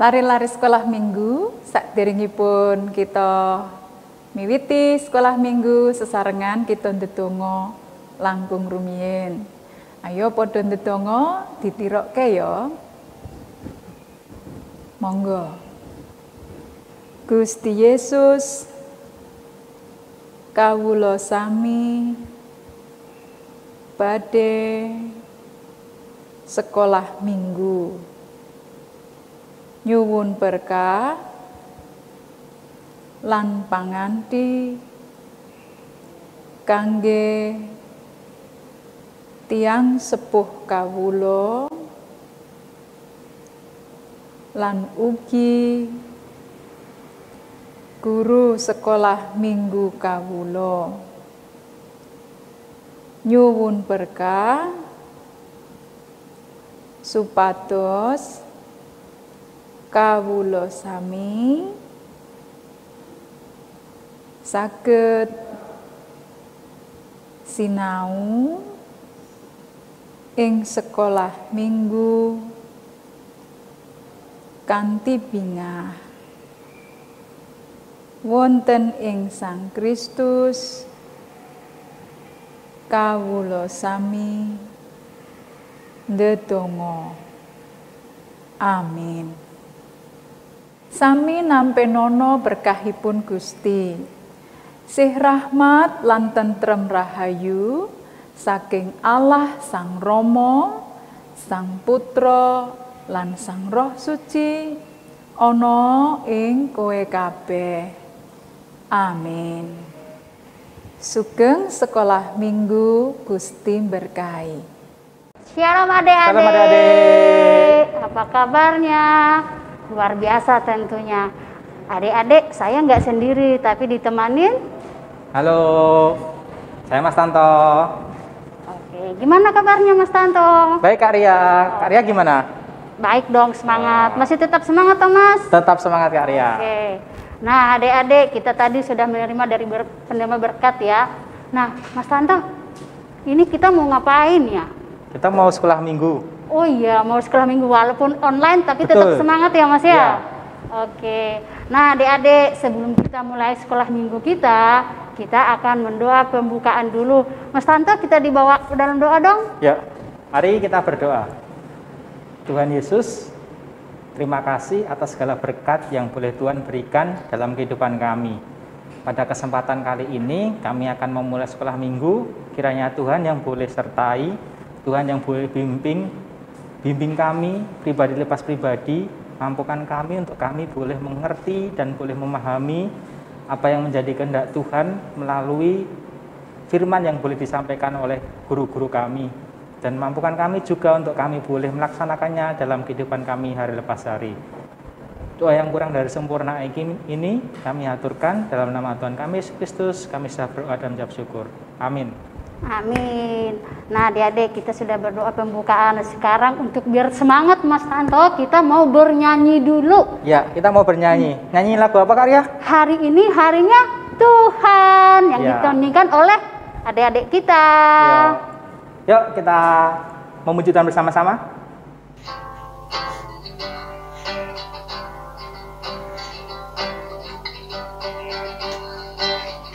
Lari-lari sekolah minggu, sakderengipun kita miwiti sekolah minggu sesarengan kita ndedonga langkung rumiyin. Ayo padha ndedonga ditirokke ya. Monggo. Gusti Yesus, kawula sami badhe sekolah minggu. Nyuwun berkah lan panganti kangge tiang sepuh kawula lan ugi guru sekolah minggu kawula. Nyuwun berkah supados kawula sami saged sinau ing sekolah minggu kanthi bingah wonten ing Sang Kristus. Kawula sami ndedonga. Amin. Sami nampi nono berkahipun Gusti. Sih rahmat lan tentrem rahayu saking Allah Sang Rama, Sang Putra lan Sang Roh Suci ana ing kowe kabeh. Amin. Sugeng sekolah minggu Gusti berkahi. Shalom adik-adik. Shalom adik-adik. Apa kabarnya? Luar biasa tentunya. Adik-adik, saya nggak sendiri, tapi ditemanin. Halo, saya Mas Tanto. Oke, gimana kabarnya Mas Tanto? Baik Kak Ria. Kak Ria gimana? Baik dong, semangat. Masih tetap semangat toh Mas? Tetap semangat Kak Ria. Oke. Nah adik-adik, kita tadi sudah menerima dari penerima berkat ya. Nah Mas Tanto, ini kita mau ngapain ya? Kita mau sekolah minggu. Oh iya, mau sekolah minggu walaupun online tapi Betul. tetap semangat ya Mas ya? Ya. Oke. Nah adik-adik, sebelum kita mulai sekolah minggu kita akan mendoa pembukaan dulu. Mas Tanto, kita dibawa ke dalam doa dong? Ya, mari kita berdoa. Tuhan Yesus, terima kasih atas segala berkat yang boleh Tuhan berikan dalam kehidupan kami. Pada kesempatan kali ini, kami akan memulai sekolah minggu. Kiranya Tuhan yang boleh sertai, Tuhan yang boleh bimbing kami, pribadi lepas pribadi, mampukan kami untuk kami boleh mengerti dan boleh memahami apa yang menjadi kehendak Tuhan melalui firman yang boleh disampaikan oleh guru-guru kami. Dan mampukan kami juga untuk kami boleh melaksanakannya dalam kehidupan kami hari lepas hari. Doa yang kurang dari sempurna ini kami aturkan dalam nama Tuhan kami Yesus Kristus. Kami sudah berdoa dan mengucap syukur. Amin. Amin. Nah adik-adik, kita sudah berdoa pembukaan. Sekarang untuk biar semangat Mas Tanto, kita mau bernyanyi dulu. Ya, kita mau bernyanyi. Nyanyi lagu apa Kak Ria? Hari ini harinya Tuhan yang Ya. ditontonkan oleh adik-adik kita. Yuk kita memuji Tuhan bersama-sama.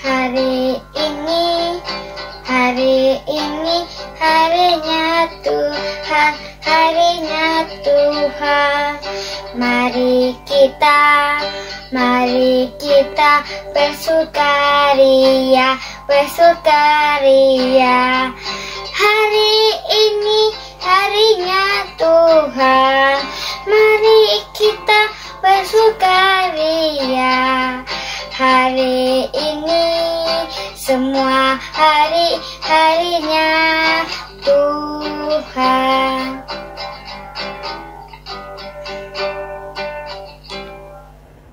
Hari ini harinya Tuhan, harinya Tuhan. Mari kita bersukaria, bersukaria. Hari ini harinya Tuhan, mari kita bersukaria. Hari ini semua harinya Tuhan.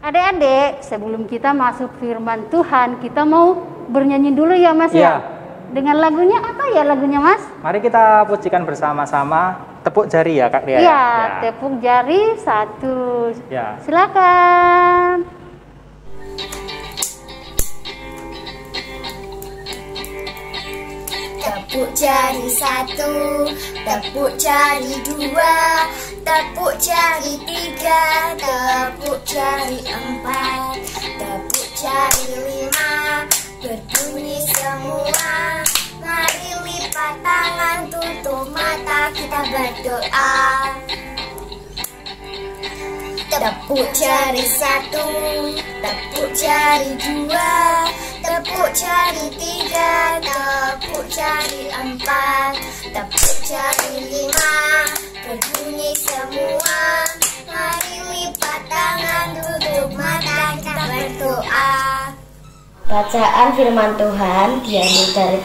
Adik-adik, sebelum kita masuk firman Tuhan, kita mau bernyanyi dulu ya Mas ya? Dengan lagunya apa ya lagunya Mas? Mari kita pujikan bersama-sama. Tepuk jari ya Kak Ria. Iya, tepuk jari satu. Ya. Silakan. Tepuk Tepuk jari 1, tepuk jari 2, tepuk jari 3, tepuk jari 4, tepuk jari 5, berbunyi semua. Mari lipat tangan, tutup mata, kita berdoa. Tepuk jari 1, tepuk jari 2, tepuk jari 3, tepuk jari 4, tepuk jari 5, berbunyi semua. Mari lipat tangan, tutup mata, kita berdoa. Bacaan firman Tuhan diambil dari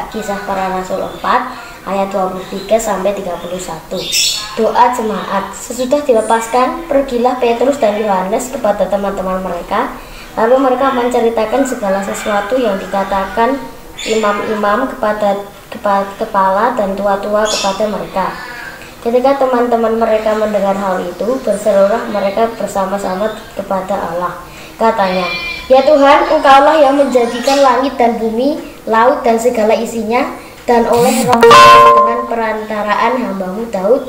Kisah Para Rasul 4 ayat 23 sampai 31. Doa jemaat. Sesudah dilepaskan, pergilah Petrus dan Yohanes kepada teman-teman mereka. Lalu mereka menceritakan segala sesuatu yang dikatakan imam-imam kepada kepala dan tua-tua kepada mereka. Ketika teman-teman mereka mendengar hal itu, berserulah mereka bersama-sama kepada Allah. Katanya, "Ya Tuhan, Engkaulah yang menjadikan langit dan bumi, laut dan segala isinya, dan oleh Roh dengan perantaraan hamba-Mu Daud,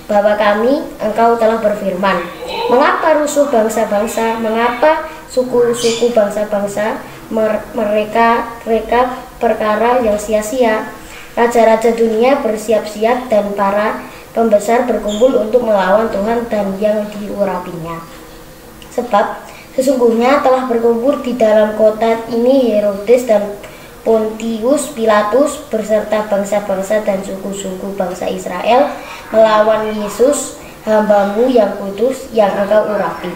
Bapa kami, Engkau telah berfirman, mengapa rusuh bangsa-bangsa, mengapa suku-suku bangsa-bangsa mereka perkara yang sia-sia. Raja-raja dunia bersiap-siap dan para pembesar berkumpul untuk melawan Tuhan dan yang diurapinya. Sebab sesungguhnya telah berkumpul di dalam kota ini Herodes dan Pontius Pilatus beserta bangsa-bangsa dan suku-suku bangsa Israel melawan Yesus, hamba-Mu yang kudus yang Engkau urapi,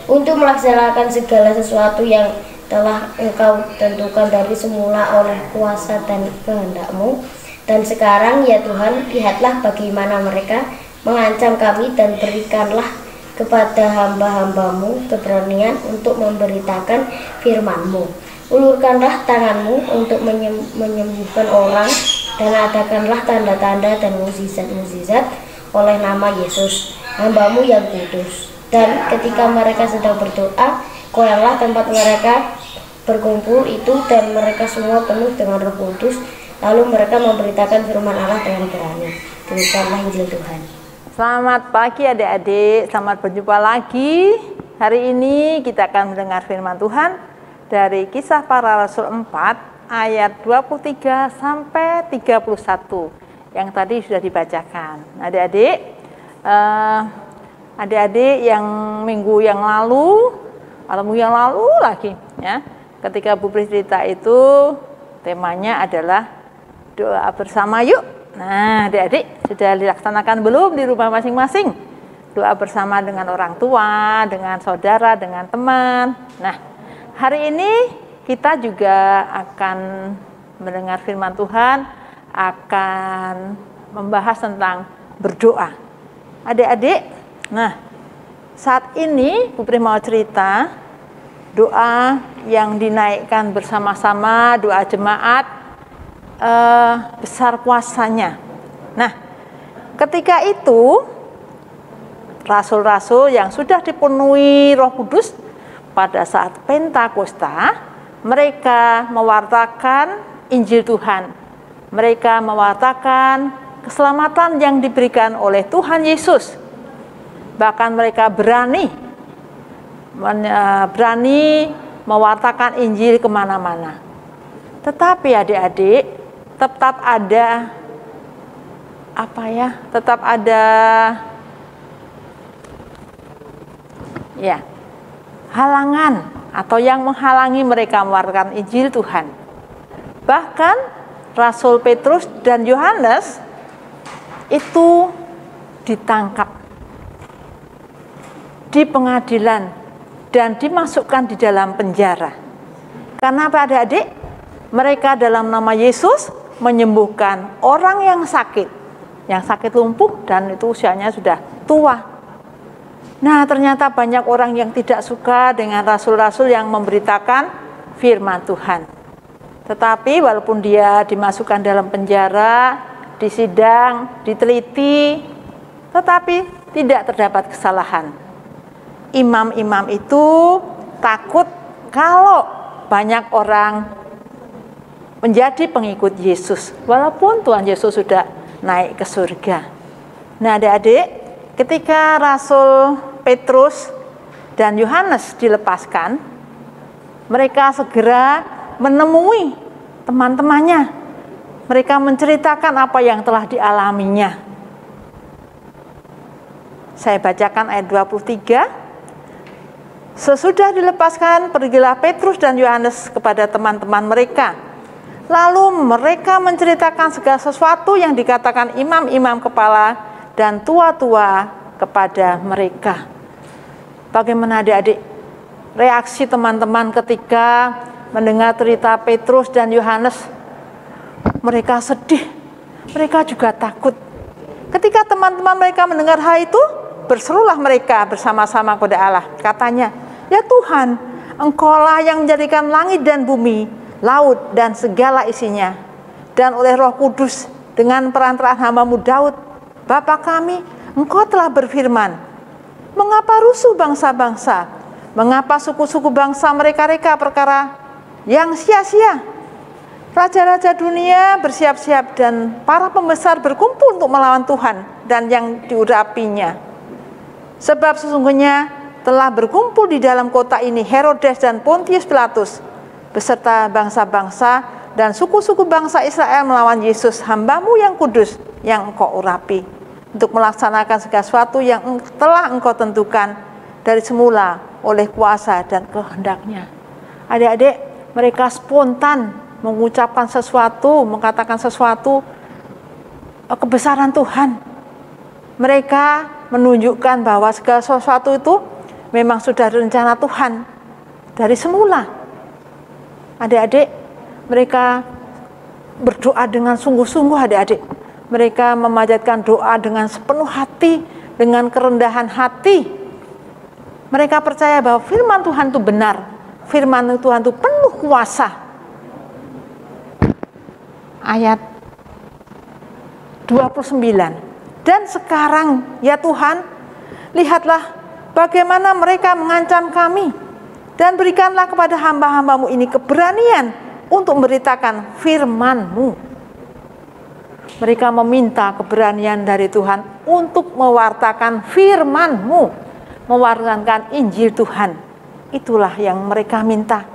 untuk melaksanakan segala sesuatu yang telah Engkau tentukan dari semula oleh kuasa dan kehendak-Mu. Dan sekarang ya Tuhan, lihatlah bagaimana mereka mengancam kami, dan berikanlah kepada hamba-hamba-Mu keberanian untuk memberitakan firman-Mu. Ulurkanlah tangan-Mu untuk menyembuhkan orang, dan adakanlah tanda-tanda dan mukjizat-mukjizat oleh nama Yesus, hamba-Mu yang kudus." Dan ketika mereka sedang berdoa, goyanglah tempat mereka berkumpul itu, dan mereka semua penuh dengan Roh Kudus. Lalu mereka memberitakan firman Allah dengan berani. Demikianlah Injil Tuhan. Selamat pagi adik-adik, selamat berjumpa lagi. Hari ini kita akan mendengar firman Tuhan dari Kisah Para Rasul 4 ayat 23 sampai 31 yang tadi sudah dibacakan. Adik-adik yang minggu yang lalu lagi ya, ketika Bu Pris cerita itu temanya adalah doa bersama yuk. Nah, adik-adik sudah dilaksanakan belum di rumah masing-masing? Doa bersama dengan orang tua, dengan saudara, dengan teman. Nah, hari ini kita juga akan mendengar firman Tuhan, akan membahas tentang berdoa. Adik-adik, nah saat ini Bu Pri mau cerita doa yang dinaikkan bersama-sama, doa jemaat besar puasanya. Nah, ketika itu rasul-rasul yang sudah dipenuhi Roh Kudus pada saat Pentakosta, mereka mewartakan Injil Tuhan. Mereka mewartakan keselamatan yang diberikan oleh Tuhan Yesus. Bahkan mereka berani mewartakan Injil kemana-mana. Tetapi adik-adik, tetap ada halangan atau yang menghalangi mereka mewartakan Injil Tuhan. Bahkan Rasul Petrus dan Yohanes itu ditangkap di pengadilan dan dimasukkan di dalam penjara. Karena apa adik-adik? Mereka dalam nama Yesus menyembuhkan orang yang sakit lumpuh dan itu usianya sudah tua. Nah, ternyata banyak orang yang tidak suka dengan rasul-rasul yang memberitakan firman Tuhan. Tetapi walaupun dia dimasukkan dalam penjara, disidang, diteliti, tetapi tidak terdapat kesalahan. Imam-imam itu takut kalau banyak orang menjadi pengikut Yesus, walaupun Tuhan Yesus sudah naik ke surga. Nah, adik-adik, ketika Rasul Petrus dan Yohanes dilepaskan, mereka segera menemui teman-temannya. Mereka menceritakan apa yang telah dialaminya. Saya bacakan ayat 23. Sesudah dilepaskan, pergilah Petrus dan Yohanes kepada teman-teman mereka. Lalu mereka menceritakan segala sesuatu yang dikatakan imam-imam kepala dan tua-tua kepada mereka. Bagaimana adik-adik reaksi teman-teman ketika mendengar cerita Petrus dan Yohanes? Mereka sedih, mereka juga takut. Ketika teman-teman mereka mendengar hal itu, berserulah mereka bersama-sama kepada Allah. Katanya, ya Tuhan, Engkaulah yang menjadikan langit dan bumi, laut dan segala isinya. Dan oleh Roh Kudus dengan perantaraan hamba-Mu Daud, Bapa kami, Engkau telah berfirman, mengapa rusuh bangsa-bangsa? Mengapa suku-suku bangsa mereka-reka perkara yang sia-sia? Raja-raja dunia bersiap-siap dan para pembesar berkumpul untuk melawan Tuhan dan yang diurapinya. Sebab sesungguhnya telah berkumpul di dalam kota ini Herodes dan Pontius Pilatus beserta bangsa-bangsa dan suku-suku bangsa Israel melawan Yesus, hamba-Mu yang kudus yang Engkau urapi, untuk melaksanakan segala sesuatu yang telah Engkau tentukan dari semula oleh kuasa dan kehendak-Nya. Adik-adik, mereka spontan mengucapkan sesuatu, mengatakan sesuatu kebesaran Tuhan. Mereka menunjukkan bahwa segala sesuatu itu memang sudah rencana Tuhan dari semula. Adik-adik, mereka berdoa dengan sungguh-sungguh, adik-adik. Mereka memanjatkan doa dengan sepenuh hati, dengan kerendahan hati. Mereka percaya bahwa firman Tuhan itu benar, firman Tuhan itu penuh kuasa. Ayat 29. Dan sekarang ya Tuhan, lihatlah bagaimana mereka mengancam kami, dan berikanlah kepada hamba-hamba-Mu ini keberanian untuk memberitakan firman-Mu. Mereka meminta keberanian dari Tuhan untuk mewartakan firman-Mu, mewartakan Injil Tuhan. Itulah yang mereka minta,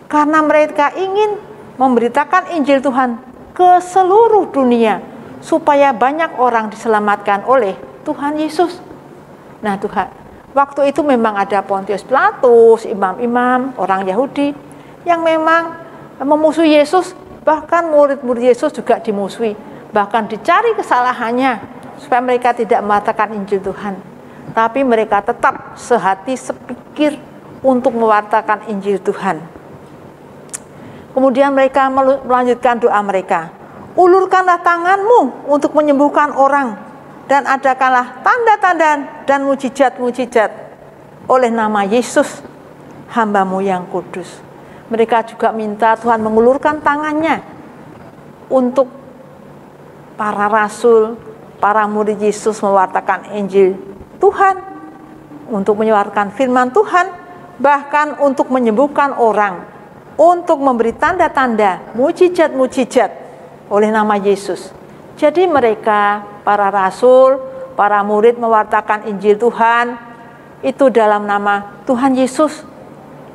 karena mereka ingin memberitakan Injil Tuhan ke seluruh dunia, supaya banyak orang diselamatkan oleh Tuhan Yesus. Nah Tuhan, waktu itu memang ada Pontius Pilatus, imam-imam, orang Yahudi, yang memang memusuhi Yesus, bahkan murid-murid Yesus juga dimusuhi, bahkan dicari kesalahannya, supaya mereka tidak mengatakan Injil Tuhan. Tapi mereka tetap sehati sepikir untuk mewartakan Injil Tuhan. Kemudian mereka melanjutkan doa mereka. Ulurkanlah tangan-Mu untuk menyembuhkan orang, dan adakanlah tanda-tanda dan mujizat-mujizat oleh nama Yesus, hamba-Mu yang kudus. Mereka juga minta Tuhan mengulurkan tangannya untuk para rasul, para murid Yesus mewartakan Injil Tuhan, untuk menyebarkan firman Tuhan, bahkan untuk menyembuhkan orang, untuk memberi tanda-tanda, mujizat-mujizat oleh nama Yesus. Jadi mereka, para rasul, para murid mewartakan Injil Tuhan itu dalam nama Tuhan Yesus,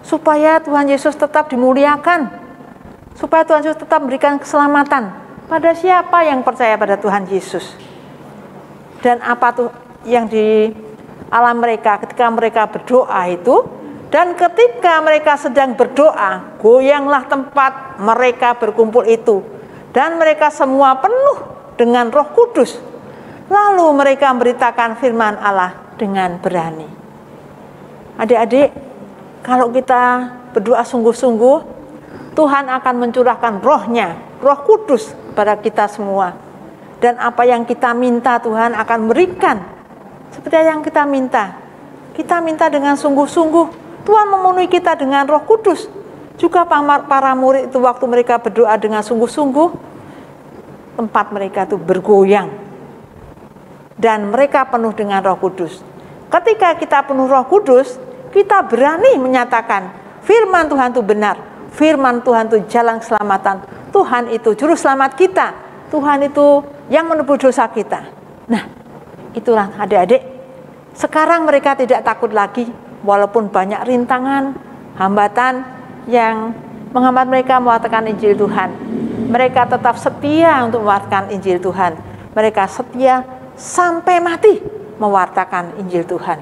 supaya Tuhan Yesus tetap dimuliakan, supaya Tuhan Yesus tetap memberikan keselamatan pada siapa yang percaya pada Tuhan Yesus. Dan apa tuh yang di alam mereka ketika mereka berdoa itu? Dan ketika mereka sedang berdoa, goyanglah tempat mereka berkumpul itu, dan mereka semua penuh dengan Roh Kudus. Lalu mereka memberitakan firman Allah dengan berani. Adik-adik, kalau kita berdoa sungguh-sungguh, Tuhan akan mencurahkan Roh-Nya, Roh Kudus pada kita semua. Dan apa yang kita minta Tuhan akan berikan seperti yang kita minta. Kita minta dengan sungguh-sungguh, Tuhan memenuhi kita dengan Roh Kudus. Juga para murid itu waktu mereka berdoa dengan sungguh-sungguh, tempat mereka itu bergoyang. Dan mereka penuh dengan Roh Kudus. Ketika kita penuh Roh Kudus, kita berani menyatakan firman Tuhan itu benar. Firman Tuhan itu jalan keselamatan. Tuhan itu juru selamat kita. Tuhan itu yang menebus dosa kita. Nah, itulah adik-adik. Sekarang mereka tidak takut lagi, walaupun banyak rintangan, hambatan yang menghambat mereka mewartakan Injil Tuhan. Mereka tetap setia untuk mewartakan Injil Tuhan. Mereka setia sampai mati mewartakan Injil Tuhan.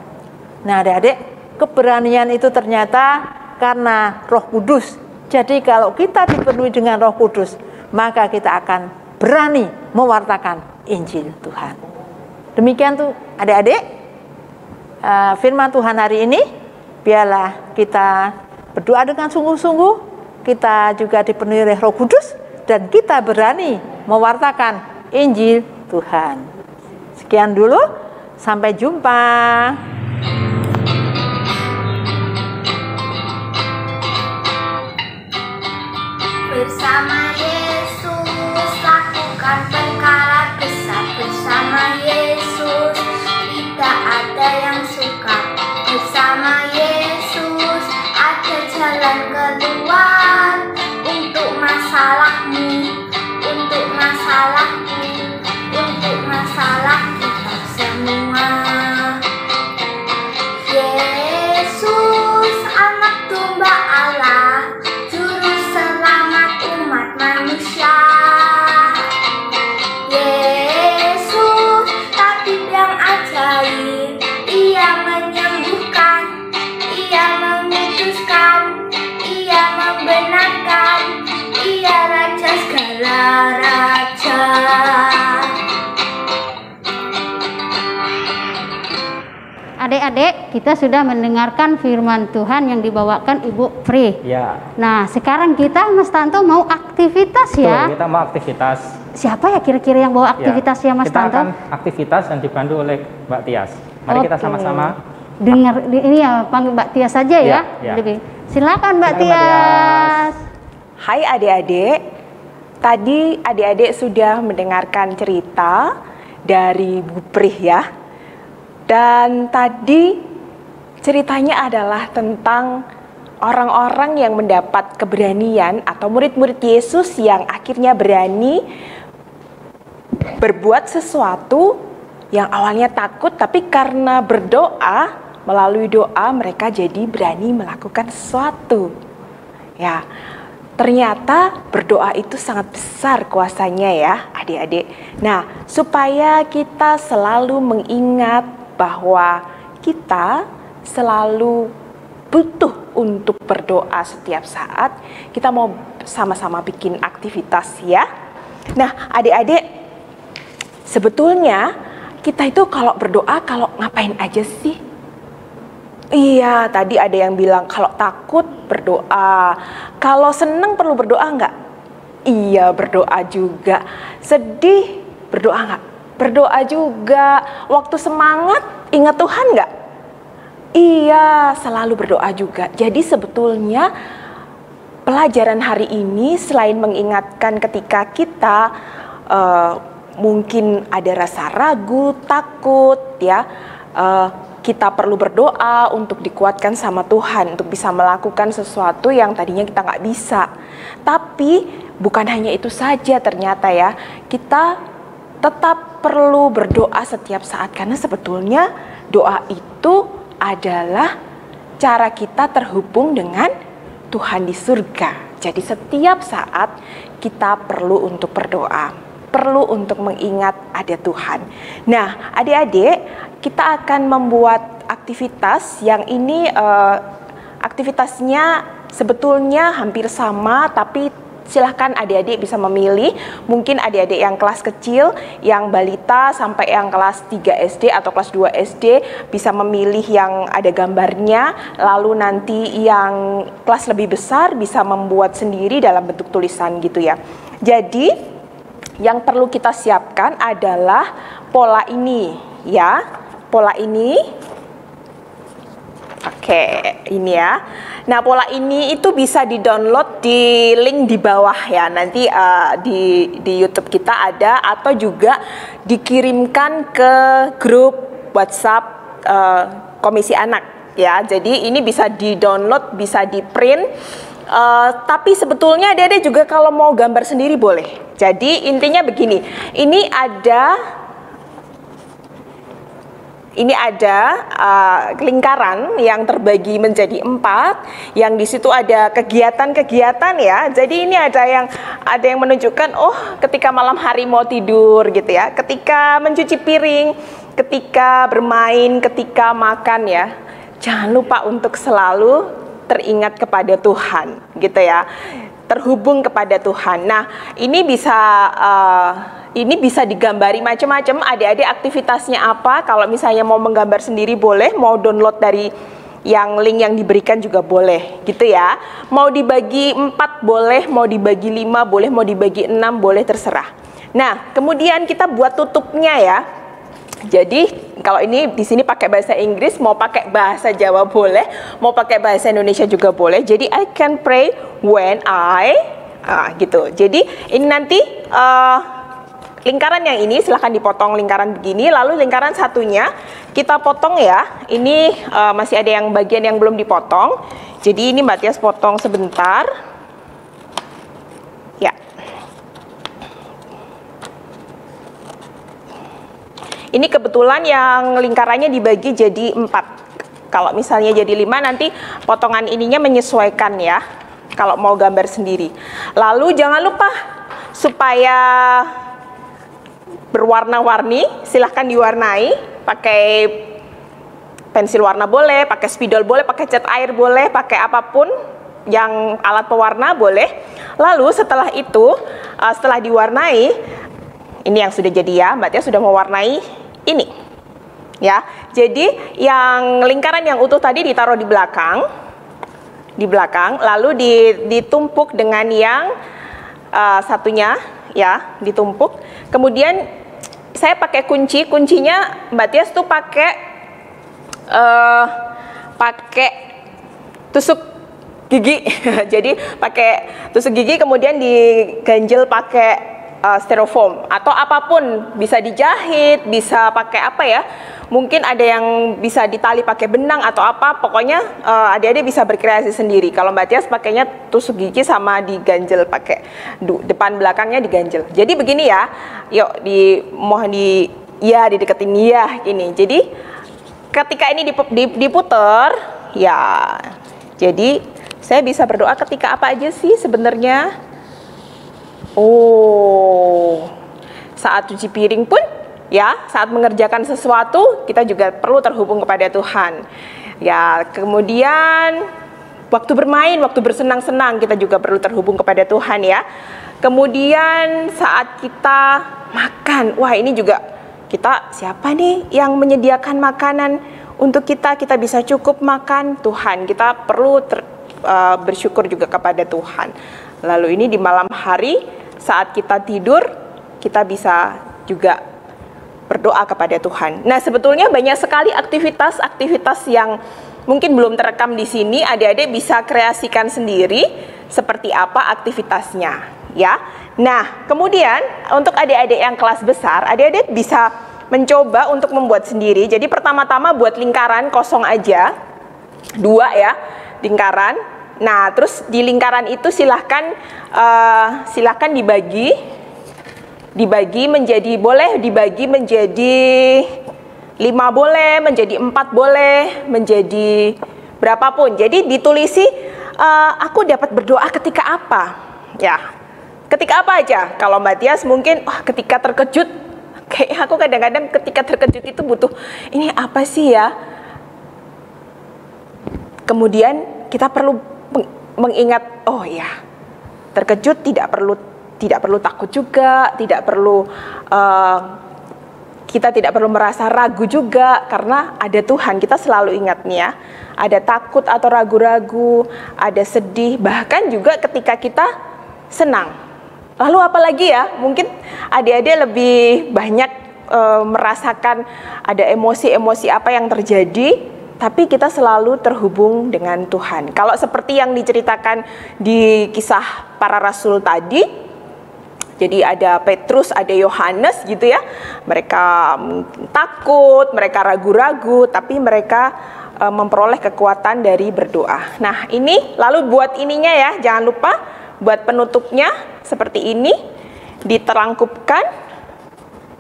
Nah, adik-adik, keberanian itu ternyata karena Roh Kudus. Jadi kalau kita dipenuhi dengan Roh Kudus, maka kita akan berani mewartakan Injil Tuhan. Demikian tuh adik-adik, firman Tuhan hari ini. Biarlah kita berdoa dengan sungguh-sungguh, kita juga dipenuhi oleh Roh Kudus, dan kita berani mewartakan Injil Tuhan. Sekian dulu, sampai jumpa. Bersama Yesus lakukan perkara besar. Bersama Yesus tidak ada yang suka. Bersama Yesus ada jalan keluar untuk masalahmu, untuk masalahku, untuk masalah kita semua. Yesus anak domba Allah, juru selamat umat manusia. Yesus tabib yang ajaib, Ia menyembuhkan, Ia memutuskan, Ia membenarkan, Ia raja segala raja. Adik-adik, kita sudah mendengarkan firman Tuhan yang dibawakan Ibu Pri. Ya. Nah, sekarang kita Mas Tanto mau aktivitas ya. Betul, kita mau aktivitas. Siapa ya kira-kira yang bawa aktivitasnya Mas kita Tanto? akan aktivitas dan dibantu oleh Mbak Tias. Mari kita Oke. sama-sama Dengar ini ya, panggil Mbak Tias saja ya. Ya. Silakan Mbak Silakan, Mbak Tias. Hai adik-adik, tadi adik-adik sudah mendengarkan cerita dari Bu Prih ya. Dan tadi ceritanya adalah tentang orang-orang yang mendapat keberanian atau murid-murid Yesus yang akhirnya berani berbuat sesuatu yang awalnya takut, tapi karena berdoa, melalui doa mereka jadi berani melakukan sesuatu. Ya, ternyata berdoa itu sangat besar kuasanya ya adik-adik. Nah, supaya kita selalu mengingat bahwa kita selalu butuh untuk berdoa setiap saat, kita mau sama-sama bikin aktivitas ya. Nah, adik-adik, sebetulnya kita itu kalau berdoa, kalau ngapain aja sih? Iya, tadi ada yang bilang kalau takut berdoa, kalau seneng perlu berdoa nggak? Iya, berdoa juga. Sedih, berdoa nggak? Berdoa juga. Waktu semangat, ingat Tuhan nggak? Iya, selalu berdoa juga. Jadi sebetulnya pelajaran hari ini selain mengingatkan ketika kita mungkin ada rasa ragu, takut, ya, kita perlu berdoa untuk dikuatkan sama Tuhan, untuk bisa melakukan sesuatu yang tadinya kita nggak bisa. Tapi bukan hanya itu saja ternyata ya, kita tetap perlu berdoa setiap saat, karena sebetulnya doa itu adalah cara kita terhubung dengan Tuhan di surga. Jadi setiap saat kita perlu untuk berdoa, perlu untuk mengingat ada Tuhan. Nah, adik-adik, kita akan membuat aktivitas yang ini aktivitasnya sebetulnya hampir sama, tapi silahkan adik-adik bisa memilih. Mungkin adik-adik yang kelas kecil, yang balita sampai yang kelas 3 SD atau kelas 2 SD bisa memilih yang ada gambarnya. Lalu nanti yang kelas lebih besar bisa membuat sendiri dalam bentuk tulisan gitu ya. Jadi yang perlu kita siapkan adalah pola ini ya. Pola ini. Oke, ini ya. Nah, pola ini itu bisa di-download di link di bawah ya. Nanti di YouTube kita ada, atau juga dikirimkan ke grup WhatsApp Komisi Anak ya. Jadi ini bisa di-download, bisa di-print Tapi sebetulnya adik-adik juga kalau mau gambar sendiri boleh. Jadi intinya begini, ini ada lingkaran yang terbagi menjadi 4, yang di situ ada kegiatan-kegiatan ya. Jadi ini ada yang menunjukkan, oh ketika malam hari mau tidur gitu ya, ketika mencuci piring, ketika bermain, ketika makan ya. Jangan lupa untuk selalu teringat kepada Tuhan gitu ya, terhubung kepada Tuhan. Nah ini bisa digambari macam-macam. Adik-adik aktivitasnya apa? Kalau misalnya mau menggambar sendiri boleh, mau download dari link yang diberikan juga boleh gitu ya. Mau dibagi 4 boleh, mau dibagi 5 boleh, mau dibagi 6 boleh, terserah. Nah kemudian kita buat tutupnya ya. Jadi kalau ini di sini pakai bahasa Inggris, mau pakai bahasa Jawa boleh, mau pakai bahasa Indonesia juga boleh. Jadi I can pray when gitu. Jadi ini nanti lingkaran yang ini silahkan dipotong lingkaran begini, lalu lingkaran satunya kita potong ya. Ini masih ada yang bagian yang belum dipotong. Jadi ini Mbak Tias potong sebentar. Ya. Ini kebetulan yang lingkarannya dibagi jadi 4. Kalau misalnya jadi 5 nanti potongan ininya menyesuaikan ya. Kalau mau gambar sendiri. Lalu jangan lupa supaya berwarna-warni, silahkan diwarnai, pakai pensil warna boleh, pakai spidol boleh, pakai cat air boleh, pakai apapun yang alat pewarna boleh. Lalu setelah itu, setelah diwarnai, ini yang sudah jadi ya, Mbak Tia sudah mewarnai ini ya. Jadi yang lingkaran yang utuh tadi ditaruh di belakang, lalu ditumpuk dengan yang satunya ya, ditumpuk. Kemudian saya pakai kuncinya Mbak Tias tuh pakai tusuk gigi. Jadi pakai tusuk gigi kemudian diganjel pakai styrofoam atau apapun, bisa dijahit, bisa pakai apa ya, mungkin ada yang bisa ditali pakai benang atau apa, pokoknya adik-adik bisa berkreasi sendiri. Kalau Mbak Tias pakainya tusuk gigi sama diganjel pakai depan belakangnya diganjel. Jadi begini ya, yuk dideketin ya gini. Jadi ketika ini diputer ya, jadi saya bisa berdoa ketika apa aja sih sebenarnya. Oh, saat cuci piring pun ya, saat mengerjakan sesuatu kita juga perlu terhubung kepada Tuhan. Ya, kemudian waktu bermain, waktu bersenang-senang kita juga perlu terhubung kepada Tuhan ya. Kemudian saat kita makan, wah ini juga kita siapa nih yang menyediakan makanan untuk kita bisa cukup makan, Tuhan. Kita perlu bersyukur juga kepada Tuhan. Lalu ini di malam hari saat kita tidur, kita bisa juga berdoa kepada Tuhan. Nah, sebetulnya banyak sekali aktivitas-aktivitas yang mungkin belum terekam di sini. Adik-adik bisa kreasikan sendiri seperti apa aktivitasnya, ya. Nah, kemudian untuk adik-adik yang kelas besar, adik-adik bisa mencoba untuk membuat sendiri. Jadi pertama-tama buat lingkaran kosong aja, 2 ya, lingkaran. Nah, terus di lingkaran itu silahkan dibagi menjadi, boleh dibagi menjadi 5 boleh, menjadi 4 boleh, menjadi berapapun. Jadi ditulisi aku dapat berdoa ketika apa? Ya, ketika apa aja. Kalau Mbak Tias mungkin ketika terkejut. Kayak aku kadang-kadang ketika terkejut itu butuh ini apa sih ya? Kemudian kita perlu mengingat, oh ya, terkejut tidak perlu takut juga, kita tidak perlu merasa ragu juga, karena ada Tuhan. Kita selalu ingat nih ya, ada takut atau ragu-ragu, ada sedih, bahkan juga ketika kita senang. Lalu apalagi ya, mungkin adik-adik lebih banyak merasakan ada emosi-emosi apa yang terjadi, tapi kita selalu terhubung dengan Tuhan. Kalau seperti yang diceritakan di kisah para rasul tadi, Jadi ada Petrus, ada Yohanes gitu ya. Mereka takut, mereka ragu-ragu, tapi mereka memperoleh kekuatan dari berdoa. Nah, ini lalu buat ininya ya, jangan lupa buat penutupnya seperti ini, diterangkupkan,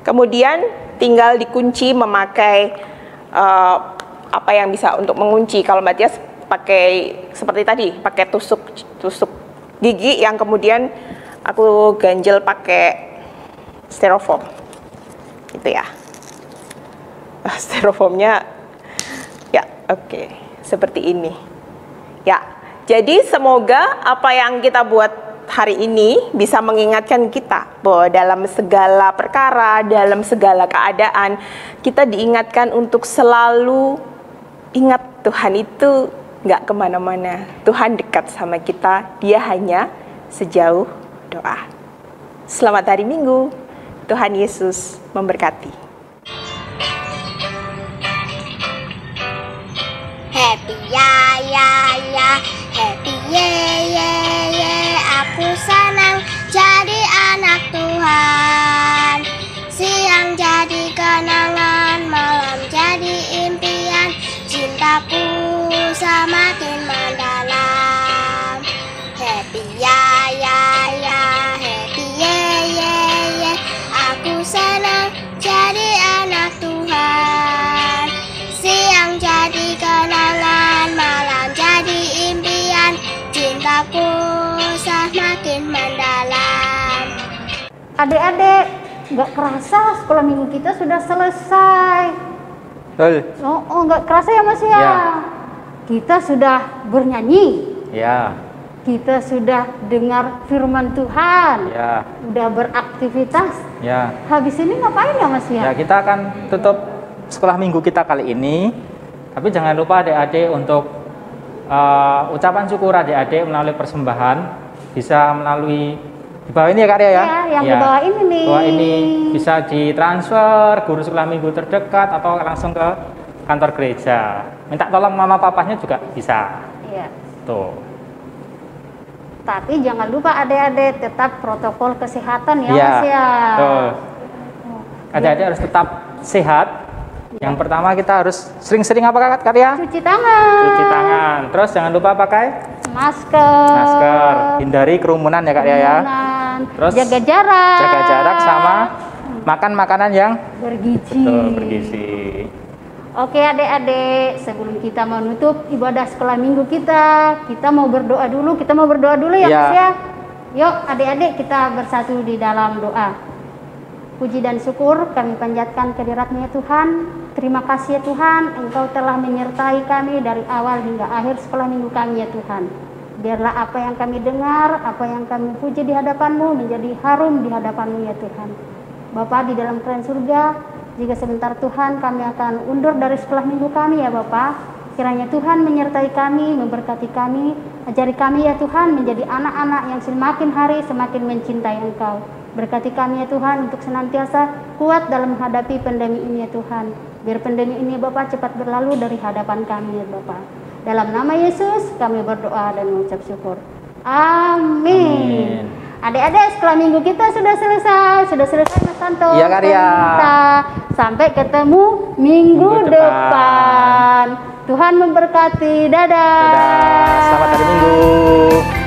kemudian tinggal dikunci memakai apa yang bisa untuk mengunci. Kalau Mbak Tias pakai seperti tadi, pakai tusuk gigi yang kemudian aku ganjel pakai styrofoam, gitu ya. Styrofoamnya, ya oke, seperti ini. Ya, jadi semoga apa yang kita buat hari ini bisa mengingatkan kita bahwa dalam segala perkara, dalam segala keadaan, kita diingatkan untuk selalu ingat Tuhan itu nggak kemana-mana. Tuhan dekat sama kita, Dia hanya sejauh doa. Selamat hari Minggu, Tuhan Yesus memberkati. Happy ya ya ya, happy ye ye ye, aku senang jadi anak Tuhan. Siang jadi kenangan, malam jadi impian, cintaku semakin mendalam. Happy ya ya ya, happy ye ye ye, aku senang jadi anak Tuhan. Siang jadi kenangan, malam jadi impian, cintaku semakin mendalam. Adik-adik, nggak kerasa sekolah minggu kita sudah selesai. Betul. Oh, nggak kerasa ya Mas ya? Ya. Kita sudah bernyanyi. Ya. Kita sudah dengar firman Tuhan. Ya. Udah beraktivitas. Ya. Habis ini ngapain ya Mas ya? Ya, kita akan tutup sekolah minggu kita kali ini. Tapi jangan lupa adik-adik untuk ucapan syukur adik-adik melalui persembahan bisa melalui di bawah ini ya Kak Ria ya. Ya, yang di bawah ini nih. Bawah ini bisa ditransfer guru sekolah minggu terdekat atau langsung ke kantor gereja. Minta tolong mama papanya juga bisa. Iya. Tuh. Tapi jangan lupa adik-adik tetap protokol kesehatan ya Iya, Mas ya. betul. Adik-adik harus tetap sehat. Yang pertama kita harus sering-sering apa Kak Ria? Cuci tangan. Cuci tangan. Terus jangan lupa pakai Masker. masker. Hindari kerumunan ya Kak Ria ya. Kerumunan. Terus Jaga jarak. Jaga jarak sama makan makanan yang bergizi. betul bergizi. Oke adik-adik, sebelum kita menutup ibadah sekolah minggu kita mau berdoa dulu. Kita mau berdoa dulu ya Iya. Mas ya. Yuk adik-adik kita bersatu di dalam doa. Puji dan syukur kami panjatkan kehadirat-Mu ya Tuhan. Terima kasih ya Tuhan, Engkau telah menyertai kami dari awal hingga akhir sekolah minggu kami ya Tuhan. Biarlah apa yang kami dengar, apa yang kami puji di hadapan-Mu menjadi harum di hadapan-Mu ya Tuhan. Bapa di dalam kerajaan surga, jika sebentar Tuhan kami akan undur dari sekolah minggu kami ya Bapa. Kiranya Tuhan menyertai kami, memberkati kami, ajari kami ya Tuhan menjadi anak-anak yang semakin hari semakin mencintai Engkau. Berkati kami ya Tuhan untuk senantiasa kuat dalam menghadapi pandemi ini ya Tuhan. Biar pandemi ini Bapa cepat berlalu dari hadapan kami ya Bapa. Dalam nama Yesus kami berdoa dan mengucap syukur. Amin. Adik-adik sekolah minggu kita sudah selesai Mas Santo. Iya Kak Ria. Sampai ketemu minggu depan. Tuhan memberkati. Dadah. Dadah. Selamat hari Minggu.